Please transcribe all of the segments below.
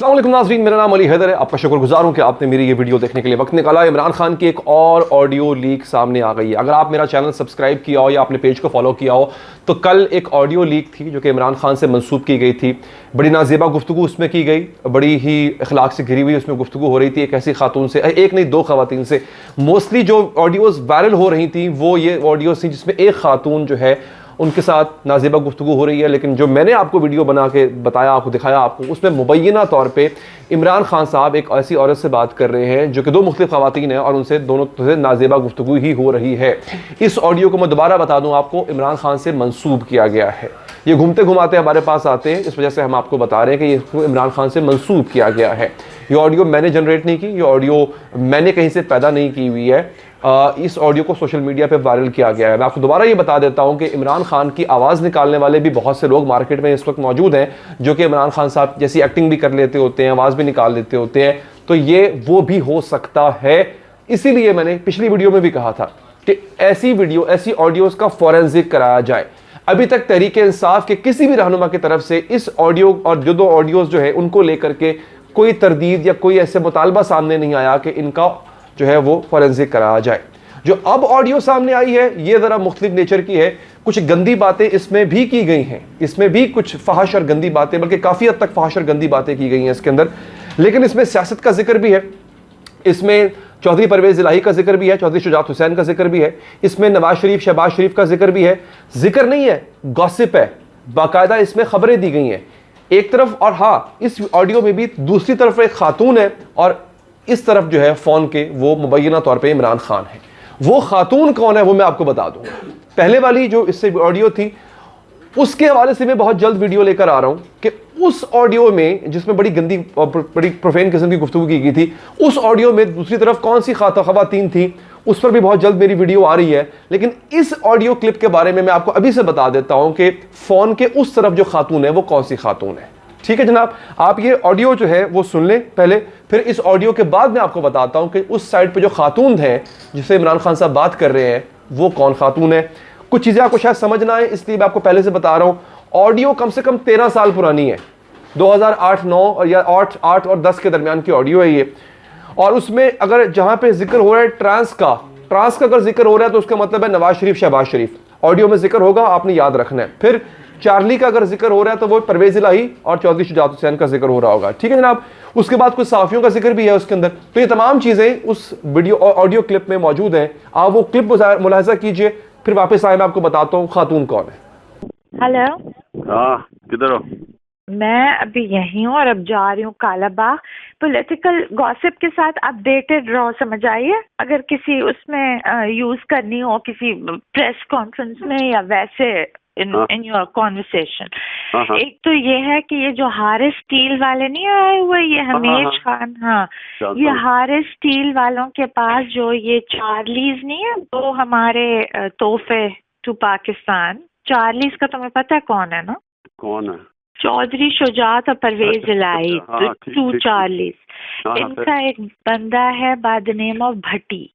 अस्सलाम वालेकुम नाज़रीन, मेरा नाम अली हैदर है। आपका शुक्रगुजार हूँ कि आपने मेरी ये वीडियो देखने के लिए वक्त निकाला। इमरान खान की एक और ऑडियो लीक सामने आ गई है। अगर आप मेरा चैनल सब्सक्राइब किया हो या अपने पेज को फॉलो किया हो तो कल एक ऑडियो लीक थी जो कि इमरान खान से मंसूब की गई थी। बड़ी नाजेबा गुफ्तगू उसमें की गई, बड़ी ही अखलाक से घिरी हुई उसमें गुफ्तगू हो रही थी एक ऐसी खातून से, एक नहीं दो खवातीन से। मोस्टली जो ऑडियोज़ वायरल हो रही थी वो ये ऑडियोज़ थी जिसमें एक खातून जो है उनके साथ नाज़ेबा गुफ्तगू हो रही है। लेकिन जो मैंने आपको वीडियो बना के बताया, आपको दिखाया, आपको उसमें मुबैना तौर पे इमरान खान साहब एक ऐसी औरत से बात कर रहे हैं जो कि दो मुख्तलिफ ख़वातीन हैं और उनसे दोनों से नाज़ेबा गुफ्तगू ही हो रही है। इस ऑडियो को मैं दोबारा बता दूं आपको, इमरान खान से मंसूब किया गया है। ये घूमते घुमाते हमारे पास आते हैं, इस वजह से हम आपको बता रहे हैं कि ये इमरान खान से मंसूब किया गया है। ये ऑडियो मैंने जनरेट नहीं की, ये ऑडियो मैंने कहीं से पैदा नहीं की हुई है। इस ऑडियो को सोशल मीडिया पे वायरल किया गया है। मैं आपको दोबारा ये बता देता हूं कि इमरान खान की आवाज़ निकालने वाले भी बहुत से लोग मार्केट में इस वक्त मौजूद हैं जो कि इमरान खान साहब जैसी एक्टिंग भी कर लेते होते हैं, आवाज़ भी निकाल लेते होते हैं। तो ये वो भी हो सकता है। इसीलिए मैंने पिछली वीडियो में भी कहा था कि ऐसी वीडियो, ऐसी ऑडियोज़ का फॉरेंसिक कराया जाए। अभी तक तहरीक इंसाफ के किसी भी रहनुमा की तरफ से इस ऑडियो और जो दो ऑडियोज़ जो है उनको लेकर के कोई तरदीद या कोई ऐसे मुतालबा सामने नहीं आया कि इनका जो है वो फॉरेंसिक कराया जाए। जो अब ऑडियो सामने आई है ये ज़रा मुख्तलिफ नेचर की है। कुछ गंदी बातें इसमें भी की गई हैं, इसमें भी कुछ फहश और गंदी बातें, बल्कि काफ़ी हद तक फहश और गंदी बातें की गई हैं इसके अंदर। लेकिन इसमें सियासत का जिक्र भी है, इसमें चौधरी परवेज़ इलाही का जिक्र भी है, चौधरी शुजात हुसैन का जिक्र भी है, इसमें नवाज शरीफ, शहबाज शरीफ का जिक्र भी है। जिक्र नहीं है, गॉसिप है, बाकायदा इसमें खबरें दी गई हैं एक तरफ। और हाँ, इस ऑडियो में भी दूसरी तरफ एक खातून है और इस तरफ जो है फ़ोन के वो मुबैना तौर पे इमरान खान है। वो खातून कौन है वो मैं आपको बता दूं। पहले वाली जो इससे ऑडियो थी उसके हवाले से मैं बहुत जल्द वीडियो लेकर आ रहा हूं कि उस ऑडियो में जिसमें बड़ी गंदी और बड़ी प्रोफेन किस्म की गुफ्तगू की गई थी, उस ऑडियो में दूसरी तरफ कौन सी खवातीन थी उस पर भी बहुत जल्द मेरी वीडियो आ रही है। लेकिन इस ऑडियो क्लिप के बारे में मैं आपको अभी से बता देता हूं कि फ़ोन के उस तरफ जो खातून है वो कौन सी खातून है। ठीक है जनाब, आप ये ऑडियो जो है वो सुन लें पहले, फिर इस ऑडियो के बाद मैं आपको बताता हूं कि उस साइड पे जो खातून है जिससे इमरान खान साहब बात कर रहे हैं वो कौन खातून है। कुछ चीज़ें आपको शायद समझ ना आए इसलिए मैं आपको पहले से बता रहा हूं। ऑडियो कम से कम 13 साल पुरानी है, 2008-9 और या 8 और 10 के दरमियान की ऑडियो है ये। और उसमें अगर जहां पे जिक्र हो रहा है ट्रांस का अगर जिक्र हो रहा है तो उसका मतलब है नवाज शरीफ, शहबाज शरीफ ऑडियो में जिक्र होगा, आपने याद रखना है। फिर चार्ली का अगर जिक्र हो रहा है तो वो परवेज़ इलाही और चौधरी शुजात हुसैन का जिक्र हो रहा होगा। ठीक है जनाब, उसके बाद कुछ सहाफ़ियों का जिक्र भी है उसके अंदर। तो ये तमाम चीज़ें उस वीडियो ऑडियो क्लिप में मौजूद हैं। आप वो क्लिप मुलाहिजा कीजिए, फिर वापस आए मैं आपको बताता हूँ खातून कौन है। हेलो, हाँ किधर हो? मैं अभी यहीं हूँ और अब जा रही हूँ कालाबाग। पॉलिटिकल गॉसिप के साथ अपडेटेड रहो, समझ आइए। अगर किसी उसमें यूज करनी हो किसी प्रेस कॉन्फ्रेंस में या वैसे इन योर कॉन्वर्सेशन। एक तो ये है कि ये जो हारिस स्टील वाले नहीं आए हुए, ये हमीज खान, हाँ, ये हारिस स्टील वालों के पास जो ये चार्लीज नहीं है, वो हमारे तोहफे टू पाकिस्तान। चार्लीज का तुम्हें पता है कौन है ना? कौन है? चौधरी शुजात और परवेज इलाही, टू चार्लीज। इनका एक बंदा है बाय द नेम ऑफ भट्टी,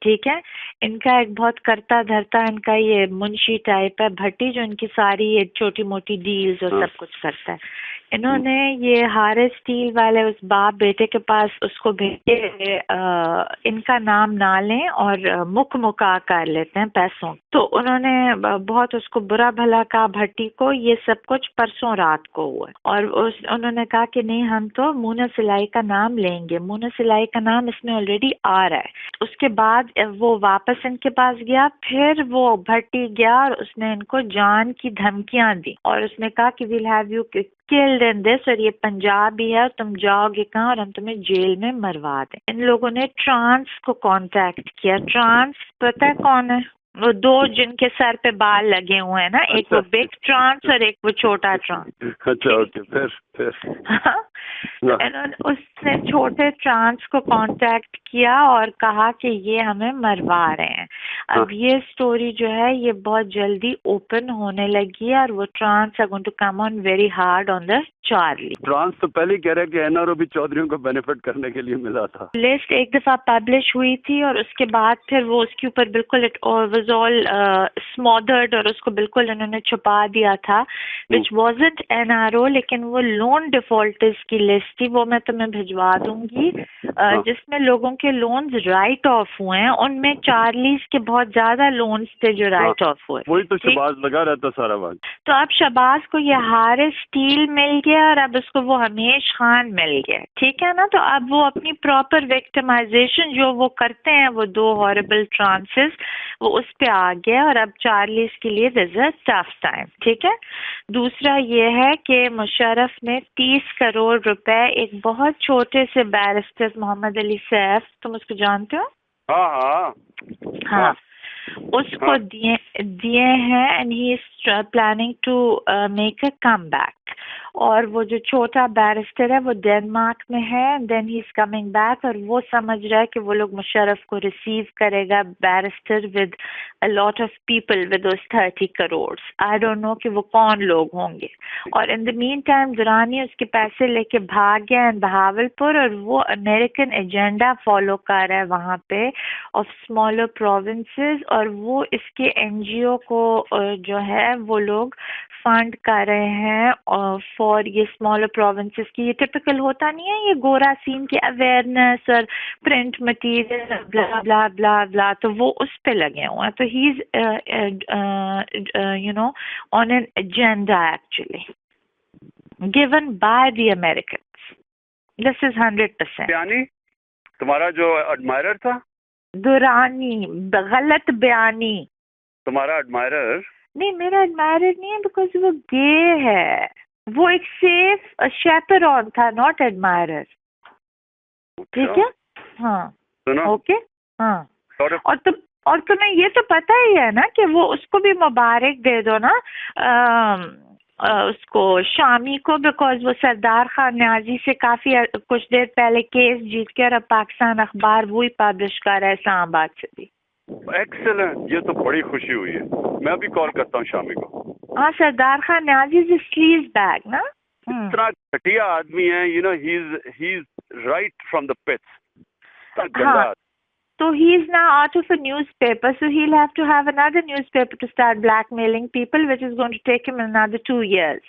ठीक है। इनका एक बहुत करता धरता, इनका ये मुंशी टाइप है भट्टी, जो इनकी सारी ये छोटी मोटी डील्स और सब कुछ करता है। इन्होंने ये हारिस स्टील वाले उस बाप बेटे के पास उसको भेजे, इनका नाम ना लें और मुख मुका कर लेते हैं पैसों। तो उन्होंने बहुत उसको बुरा भला कहा भट्टी को। ये सब कुछ परसों रात को हुआ और उन्होंने कहा कि नहीं, हम तो मुन्ना सिलाई का नाम लेंगे। मुन्ना सिलाई का नाम इसमें ऑलरेडी आ रहा है। उसके बाद वो वापस इनके पास गया, फिर वो भट्टी गया और उसने इनको जान की धमकियां दी और उसने कहा कि will have you killed in this, और ये पंजाब ही है और तुम जाओगे कहाँ और हम तुम्हें जेल में मरवा दें। इन लोगों ने ट्रांस को कांटेक्ट किया। ट्रांस पता है कौन है? वो दो जिनके सर पे बाल लगे हुए हैं ना, एक वो बिग ट्रांस और एक वो छोटा ट्रांस। अच्छा ओके, फिर उसने छोटे ट्रांस को कांटेक्ट किया और कहा कि ये हमें मरवा रहे हैं। अब ये स्टोरी जो है ये बहुत जल्दी ओपन होने लगी है और वो trans are going to come on very hard on the Charlie. Trans तो पहले कह रहा है कि एनआरओ भी चौधरियों को बेनिफिट करने के लिए मिला था। लिस्ट एक दफा पब्लिश हुई थी और उसके बाद फिर वो उसके ऊपर बिल्कुल इट वाज वाज ऑल स्मॉदर्ड और उसको बिल्कुल इन्होंने छुपा दिया था, विच वाजंट एनआरओ, लेकिन वो लोन डिफॉल्टर्स की लिस्ट थी, वो मैं तुम्हें भिजवा दूंगी, जिसमें लोगों के लोन्स राइट ऑफ हुए हैं। उनमें चार्लीज के बहुत ज्यादा लोन्स थे जो राइट ऑफ हुए। वही तो शहबाज लगा रहता सारा वक्त। तो अब शहबाज को ये हारिस स्टील मिल गया और अब उसको वो हमीश खान मिल गया, ठीक है ना। तो अब वो अपनी प्रॉपर विक्टिमाइजेशन जो वो करते हैं, वो 2 हॉरिबल ट्रांसेस, वो उस पे आ गया और अब चार्लीज के लिए दिस इज टफ टाइम, ठीक है। दूसरा ये है कि मुशर्रफ ने 30 करोड़ रुपए एक बहुत छोटे से बैरिस्टर मोहम्मद अली सैफ, तुम उसको जानते हो? हाँ, उसको दिए हैं, and he is planning to make a comeback. और वो जो छोटा बैरिस्टर है वो डेनमार्क में है, then he is coming back, और वो समझ रहा है कि वो लोग मुशर्रफ को रिसीव करेगा, barrister with a lot of people with those 30 crore. I don't know कि वो कौन लोग होंगे। और in the meantime Durrani उसके पैसे लेके भाग गया बहावलपुर, और वो अमेरिकन एजेंडा फॉलो कर रहा है वहाँ पे ऑफ स्मॉलर प्रोविंसेस, और वो इसके एनजीओ को जो है वो लोग फंड कर रहे हैं फॉर ये स्मॉलर प्रोविंसेस की। ये टिपिकल होता नहीं है ये गोरा सीन की अवेयरनेस और प्रिंट मटेरियल ब्ला ब्ला ब्ला ब्ला, तो वो उस पे लगे हुए हैं। तो he is you know on an agenda actually given by the Americans. This is 100%। यानी तुम्हारा जो एडमायरर था दुरानी, गलत बयानी। तुम्हारा एडमायरर? नहीं, मेरा एडमायरर नहीं है, बिकॉज वो गे है। वो एक सेफ शेपरॉन था, नॉट एडमायरर, ठीक है। हाँ, ओके, हाँ। और तुम्हें ये तो पता ही है ना कि वो उसको भी मुबारक दे दो ना, उसको शामी को, बिकॉज वो सरदार खान न्याजी से काफी कुछ देर पहले केस जीत के और अब पाकिस्तान अखबार वही पब्लिश कर रहा है इस्लामाबाद से भी। एक्सेलेंट, ये तो बड़ी खुशी हुई है। मैं अभी कॉल करता हूँ शामी को। हाँ, Sardar Khan Niazi is sleaze bag ना। इतना घटिया आदमी है, you know, he is right from the pits. हाँ, so he is now out of a newspaper, so he'll have to have another newspaper to start blackmailing people, which is going to take him another 2 years.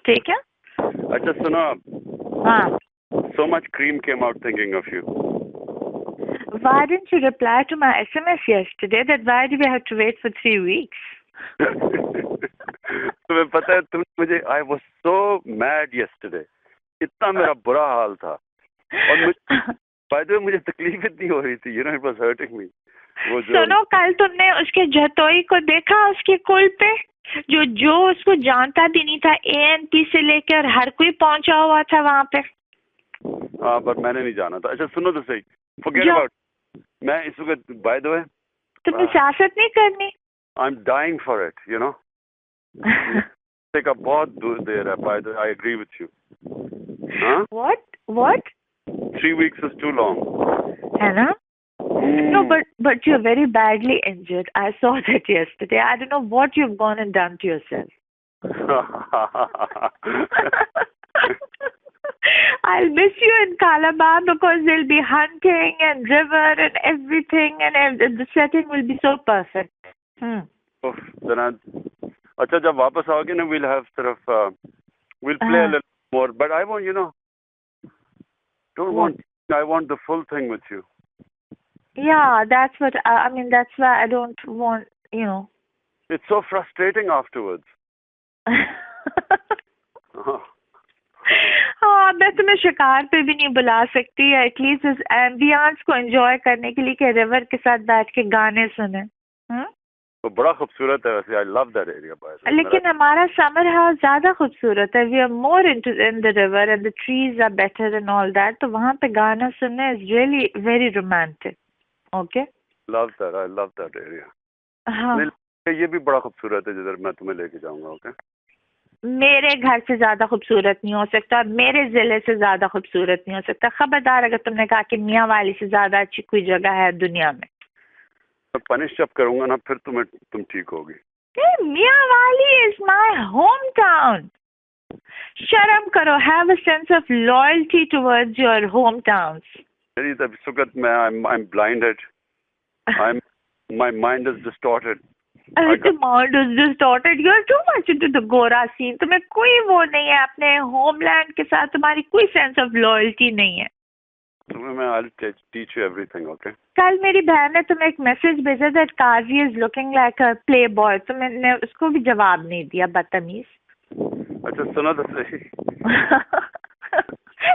ठीक है? अच्छा सुनो, हाँ. So much cream came out thinking of you. Why didn't you reply to my SMS yesterday? That why do we have to wait for 3 weeks? तुम्हें पता है, तुम मुझे I was so mad yesterday. इतना मेरा बुरा हाल था, और मुझे By the way, मुझे तकलीफ इतनी हो रही थी, you know, it was hurting me. वो जो सुनो, कल तुमने उसके जतोई को देखा उसके कुल पे, जो उसको जानता भी नहीं था, ANP से लेकर हर कोई पहुंचा हुआ था वहाँ पे। हाँ, पर मैंने नहीं जाना था। अच्छा सुनो तो सही, forget about. मैं इस वक्त by the way, तुम्हें सियासत नहीं करनी? I'm dying for it, you know. का बहुत दूर देर है, by the way, I agree with you. हाँ? What? 3 weeks is too long. है ना? No, but you're very badly injured. I saw that yesterday. I don't know what you've gone and done to yourself. I'll miss you in Calabar because there'll be hunting and river and everything, and the setting will be so perfect. अच्छा, जब वापस आओगे ना, we'll have sort of we'll play a little more, but I want, you know, I want the full thing with you. Yeah, that's what I mean. That's why I don't want, you know. It's so frustrating afterwards. हाँ, मैं तुम्हें शिकार पे भी नहीं बुला सकती, at least इस एम्बियंस को एंजॉय करने के लिए कि रिवर के साथ बैठ के गाने सुने। तो बड़ा खूबसूरत है वैसे, I love that area by the way. लेकिन हमारा समर हाउस ज्यादा खूबसूरत है, we are more into in the river and the trees are better and all that, तो वहाँ पे गाना सुनना is really very romantic. Okay? Love that, I love that area. हाँ, ये भी बड़ा खूबसूरत है जिधर मैं तुम्हें लेके जाऊंगा। ओके? मेरे घर से ज्यादा खूबसूरत नहीं हो सकता, मेरे जिले से ज्यादा खूबसूरत नहीं हो सकता। खबरदार अगर तुमने कहा कि मियाँ वाली से ज्यादा अच्छी कोई जगह है दुनिया में। मैं पनिश जब करूंगा ना, फिर तुम ठीक होगी। मियाँ वाली इज माय होम टाउन। शर्म करो, have a sense of loyalty towards your home towns. मेरी तब सुकत में I'm blinded. My mind is distorted. अरे demand is distorted. You're too much into the गोरा सीन. तुम्हें कोई वो नहीं है अपने होमलैंड के साथ, तुम्हारी कोई सेंस ऑफ लॉयल्टी नहीं है. तुम्हें मैं I'll teach you everything, okay? कल मेरी बहन ने तुम्हें एक मैसेज भेजा that Kazi is looking like a playboy. तुमने उसको भी जवाब नहीं दिया, बदतमीज. अच्छा सुनो तो सही.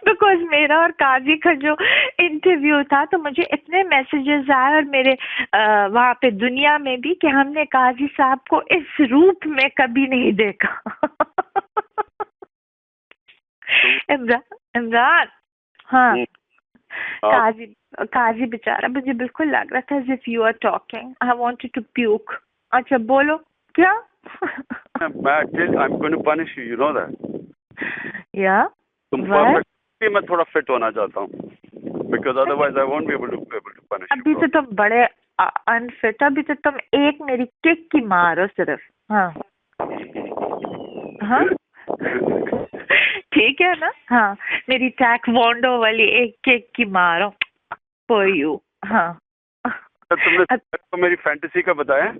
बिकॉज मेरा और काजी का जो इंटरव्यू था तो मुझे इतने मैसेजेस आए और मेरे वहाँ पे दुनिया में भी कि हमने काजी साहब को इस रूप में कभी नहीं देखा. इमरान. हाँ. काजी बेचारा, मुझे बिल्कुल लग रहा था as if you are talking. I wanted to puke. अच्छा बोलो क्या? I'm going to punish you, you know that? Yeah. तुम perfect. मैं थोड़ा fit होना चाहता हूँ. Because otherwise I won't be able to punish you. अभी तो तुम बड़े अनफिट. अभी तो तुम एक मेरी किक की मारो सिर्फ. हाँ. हाँ. ठीक है ना. हाँ. मेरी टैकवोंडो वाली एक किक की मारो for you. हाँ. तुमने तो मेरी फैंटेसी का बताया?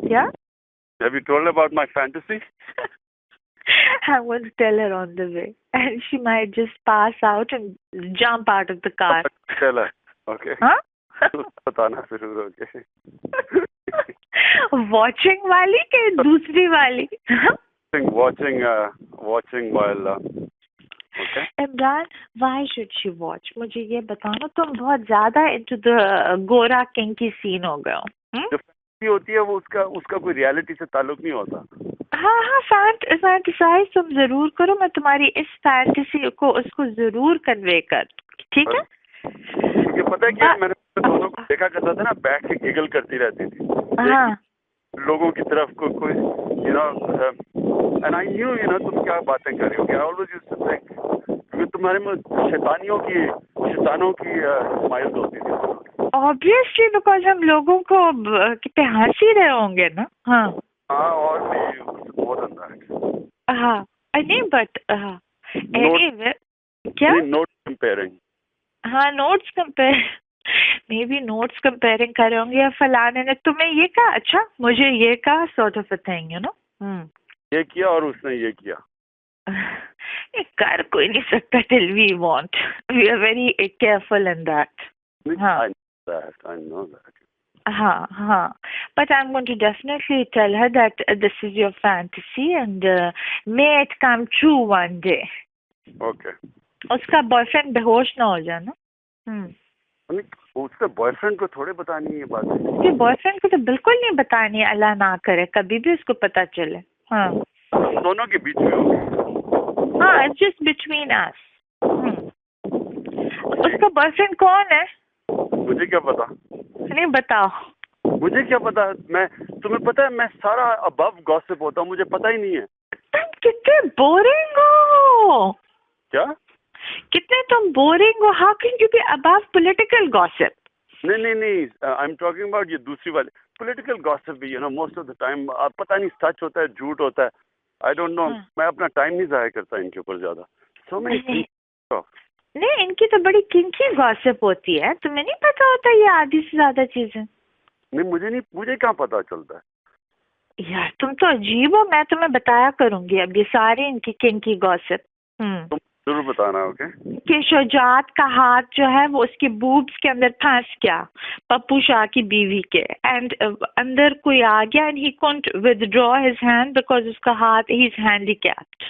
क्या? Have you told her about my fantasy? I'm going to tell her on the way, and she might just pass out and jump out of the car. Tell her, okay? हाँ? बताना जरूर, okay? Watching वाली के दूसरी वाली? Watching while. Okay. Imran, why should she watch? मुझे ये बताओ ना, तुम बहुत ज्यादा into the गोरा किंकी सीन हो गए हो. जो फैंटेसी होती है वो उसका कोई रियलिटी से ताल्लुक नहीं होता. हाँ हाँ, फैंटिसाइज तुम जरूर करो. मैं तुम्हारी इस फैंटेसी को उसको जरूर कन्वे कर. ठीक है. क्योंकि पता है क्या, मैंने दोनों को देखा करता था ना, बैठ के गिगल करती रहती थी. हाँ. लोगों की तरफ कोई and I knew तुम क्या बातें कर रही हो. I always used to think क्योंकि तुम्हारे में शैतानों की स्माइल्स होती थी. Obviously, because हम लोगों को कितने हंसी रहे होंगे ना. हाँ. हाँ, और भी more than that. हाँ. नहीं but anyway, क्या? Note comparing. हाँ, notes compare. May be notes comparing कर रहे होंगे या फलाने ने तुम्हें ये कहा. अच्छा, मुझे ये कहा, sort of a thing, you know. ये किया और उसने ये किया. ये कर कोई नहीं सकता till we want. We are very careful in that. हाँ. I know that. हाँ हाँ. But I'm going to definitely tell her that this is your fantasy and may it come true one day. Okay. उसका boyfriend बेहोश ना हो जाए ना. उसके बॉयफ्रेंड को थोड़े बतानी है ये बात. उसके बॉयफ्रेंड को तो बिल्कुल नहीं बतानी है. अल्लाह ना करे कभी भी उसको पता चले. हाँ. दोनों के बीच में होगी. हाँ, it's just between us. उसका बॉयफ्रेंड कौन है? मुझे क्या पता. नहीं बताओ. मुझे क्या पता. तुम्हें पता है मैं सारा अबव गॉसिप होता हूँ, मुझे पता ही नहीं है. तुम कितने बोरिंग हो. क्या? कितने तुम बोरिंग हो. How can you be above political gossip? नहीं, आई एम टॉकिंग अबाउट ये दूसरी वाली पॉलिटिकल गॉसिप भी. मोस्ट ऑफ द टाइम पता नहीं सच होता है झूठ होता है. आई डोंट नो. मैं अपना टाइम नहीं जाया करता इनके ऊपर ज्यादा. So many. नहीं, इनकी तो बड़ी किंकी गॉसिप होती है. तुम्हें नहीं पता होता ये आधी से ज्यादा चीजें. नहीं, मुझे कहाँ पता चलता है यार. तुम तो अजीब हो. मैं तुम्हें बताया करूंगी अब ये सारी इनकी किंकी गॉसिप. तुम जरूर बताना. ओके. कि शुजात का हाथ जो है वो उसके बूब्स के अंदर फंस गया पप्पू शाह की बीवी के. एंड अंदर कोई आ गया and he couldn't withdraw his hand because उसका हाथ he is handicapped.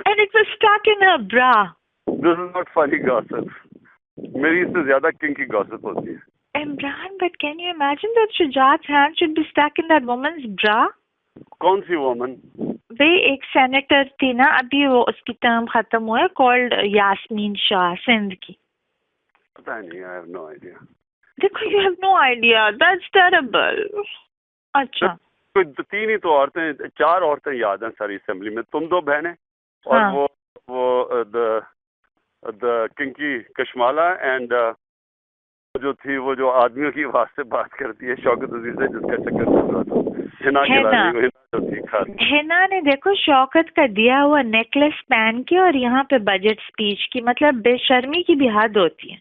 And it was stuck in her bra. This is not funny gossip. मेरी इससे ज्यादा किंकी गॉसिप होती है. Imran, but can you imagine that Shujat's hand should be stuck in that woman's bra? कौन सी woman? वे एक senator थी ना, अभी वो उसकी टर्म खत्म हुआ है, कॉल्ड यास्मीन शाह, सिंध की. पता नहीं. I have no idea. देखो, you have no idea. That's terrible. अच्छा. कोई 3 ही तो औरतें 4 औरतें याद हैं सारी असेंबली में. तुम 2 बहनें और हाँ. वो द किंकी कशमाला एंड जो थी वो जो आदमियों की आवाज से बात करती है, शौकत अजीज से, जिसका चक्कर चल रहा था. हिना ने देखो शौकत का दिया हुआ नेकलेस पहन के और यहाँ पे बजट स्पीच की. मतलब बेशर्मी की भी हद होती है.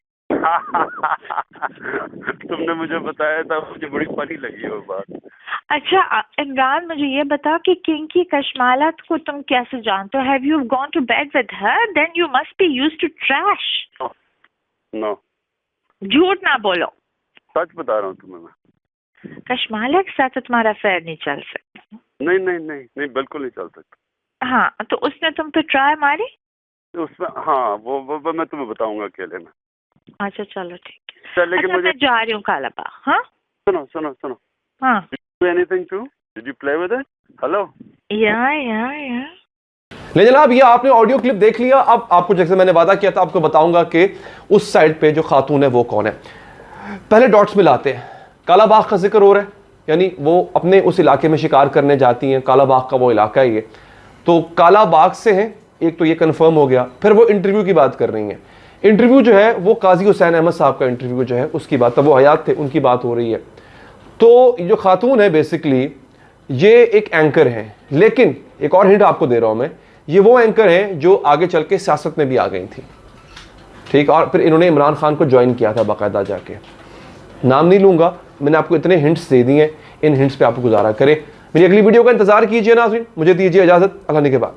तुमने मुझे बताया था, मुझे बड़ी फनी लगी वो बात। अच्छा इमरान, मुझे ये बताओ कि किंकी कशमालत को तुम कैसे जानते हो? Have you gone to bed with her? Then you must be used to trash. No, झूठ ना बोलो, सच बता रहा हूँ तुम्हें मैं। कशमाला के साथ तो तुम्हारा अफेयर नहीं चल सकता। नहीं नहीं नहीं नहीं, बिल्कुल नहीं चल सकता। हाँ, तो उसने तुम पे ट्राई मारी? उसमें हाँ, वो मैं तुम्हें बताऊंगा अकेले में। अच्छा चलो ठीक है। चल, लेकिन अच्छा, मुझे मैं जा रही हूँ कालाबा। हाँ सुनो सुनो सुनो, हाँ, anything to, did you play with it? Hello या ले जनाब, ये आपने ऑडियो क्लिप देख लिया। अब आपको, जैसे मैंने वादा किया था, आपको बताऊंगा कि उस साइड पे जो खातून है वो कौन है। पहले डॉट्स मिलाते हैं। काला बाग का जिक्र हो रहा है, यानी वो अपने उस इलाके में शिकार करने जाती हैं। काला बाग का वो इलाका है ये, तो काला बाग से हैं, एक तो ये कंफर्म हो गया। फिर वो इंटरव्यू की बात कर रही हैं। इंटरव्यू जो है वो काजी हुसैन अहमद साहब का इंटरव्यू जो है उसकी बात, तब वो हयात थे, उनकी बात हो रही है। तो जो खातून है बेसिकली ये एक एंकर हैं, लेकिन एक और हिंट आपको दे रहा हूं मैं, ये वो एंकर हैं जो आगे चल के सियासत में भी आ गई थी, ठीक। और फिर इन्होंने इमरान खान को ज्वाइन किया था बाकायदा जाके। नाम नहीं लूंगा, मैंने आपको इतने हिंट्स दे दिए हैं, इन हिंट्स पे आप गुजारा करें। मेरी अगली वीडियो का इंतजार कीजिए नाज़रीन, मुझे दीजिए इजाजत, अल्लाह ने के बाद।